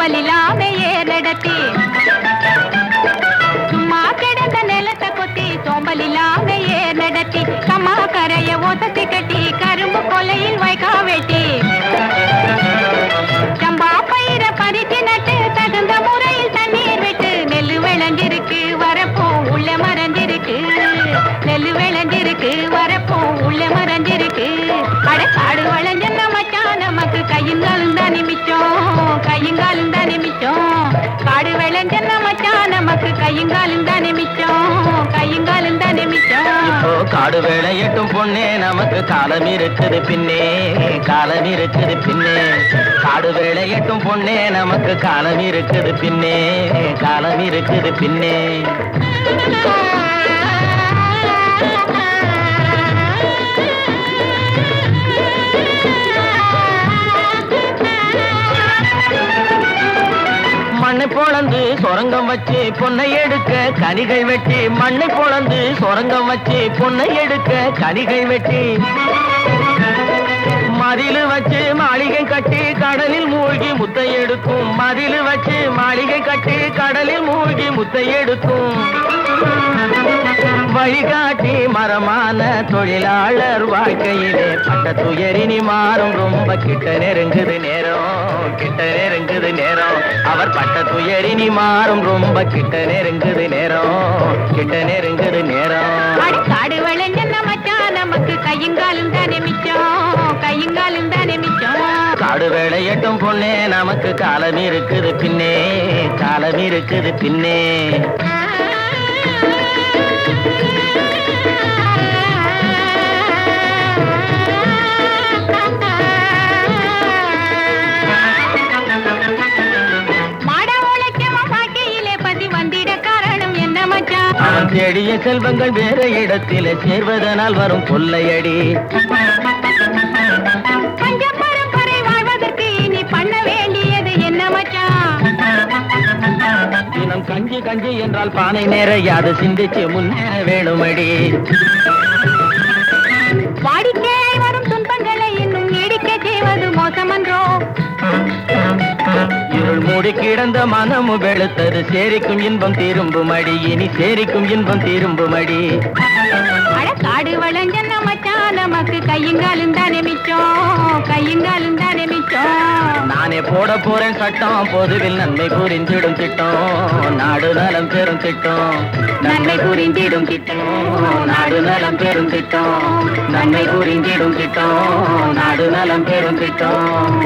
சோம்பல் இல்லாம ஏறடத்தி சும்மா கிடந்த நிலத்தை கொத்தி சோம்பல் இல்லாம ஏறடத்தி கம்மா கரைய ஒசத்தி கட்டி கரும்பு கொலையில் வைக்கா வெட்டி சம்பா பயிர பறிச்சு நட்டு தகுந்த முறையில் தண்ணீர் விட்டு நெல்லு விளைஞ்சிருக்கு வரப்போ உள்ள மறைஞ்சிருக்கு நெல்லு விளைஞ்சிருக்கு வரப்போ உள்ள மறைஞ்சிருக்கு அடக்காடு வளைஞ்ச மச்சான் நமக்கு கையுங்காலும் தான் நிமிச்சோம் கையுங்காலும் தான் நிமிச்சோம் காடு விளைஞ்ச மச்சான் நமக்கு கையுங்காலும் தான் நிமிச்சோம் கையுங்காலும் தான் நிமிச்சோம் இப்போ காடு வேலையட்டும் பொண்ணே நமக்கு காலம் இருக்குது பின்னே காலம் இருக்குது பின்னே காடு வேலையட்டும் பொண்ணே நமக்கு காலம் இருக்குது பின்னே காலம் இருக்குது பின்னே மண்ணை பொளந்து சொரங்கம் வச்சு பொன்னை எடுக்க கனிகள் வெட்டி மண்ணை பொளந்து சொரங்கம் வச்சு பொன்னை எடுக்க கனிகள் வெட்டி மதிலு வச்சு மாளிகை கட்டி கடலில் மூழ்கி முத்தை எடுக்கும் மதிலு வச்சு மாளிகை கட்டி கடலில் மூழ்கி முத்தை எடுக்கும் வழிகாட்டி மரமான தொழிலாளர் வாழ்க்கையிலே பட்ட துயரினி மாறும் ரொம்ப கிட்ட நெருங்குது நேரம் கிட்ட நெருங்குது நேரம் அவர் பட்ட துயரினி மாறும் ரொம்ப கிட்ட நெருங்குது நேரம் கிட்ட நெருங்குது நேரம் காடு விளைஞ்ச மச்சான் நமக்கு கையுங்காலும் தானே மிச்சம் கையுங்காலும் தானே மிச்சம் காடு வேலையட்டும் பொண்ணே நமக்கு காலம் இருக்குது பின்னே காலம் இருக்குது பின்னே அவன் தேடிய செல்வங்கள் வேற இடத்தில் சேர்வதனால் வரும் கொள்ளையடி பரம்பரை வாழ்வதற்கு நீ பண்ண வேண்டியது என்ன மச்சான் தினம் கஞ்சி கஞ்சி என்றால் பானை நிறையாது சிந்திச்சு முன்னேற வேணுமடி வாடிக்கையாய் வரும் துன்பங்களை இன்னும் நீடிக்க செய்வது மோசமன்றோ இருள் மூடி கிடந்த மனமு வெளுத்தது சேரிக்கும் இன்பம் திரும்புமடி இனி சேரிக்கும் இன்பம் திரும்புமடி காடு வளைஞ்ச மச்சான் நமக்கு கையுங்காலும் தானே மிச்சம் கையுங்காலும் தானே மிச்சம் நானே போட போறேன் சட்டம் பொதுவில் நன்மை புரிந்திடும் திட்டம் நாடு நலம் பெறும் திட்டம் நன்மை புரிந்திடும் திட்டம் நாடு நலம் பெறும் திட்டம் நன்மை புரிந்திடும் திட்டம் நாடு நலம் பெறும் திட்டம்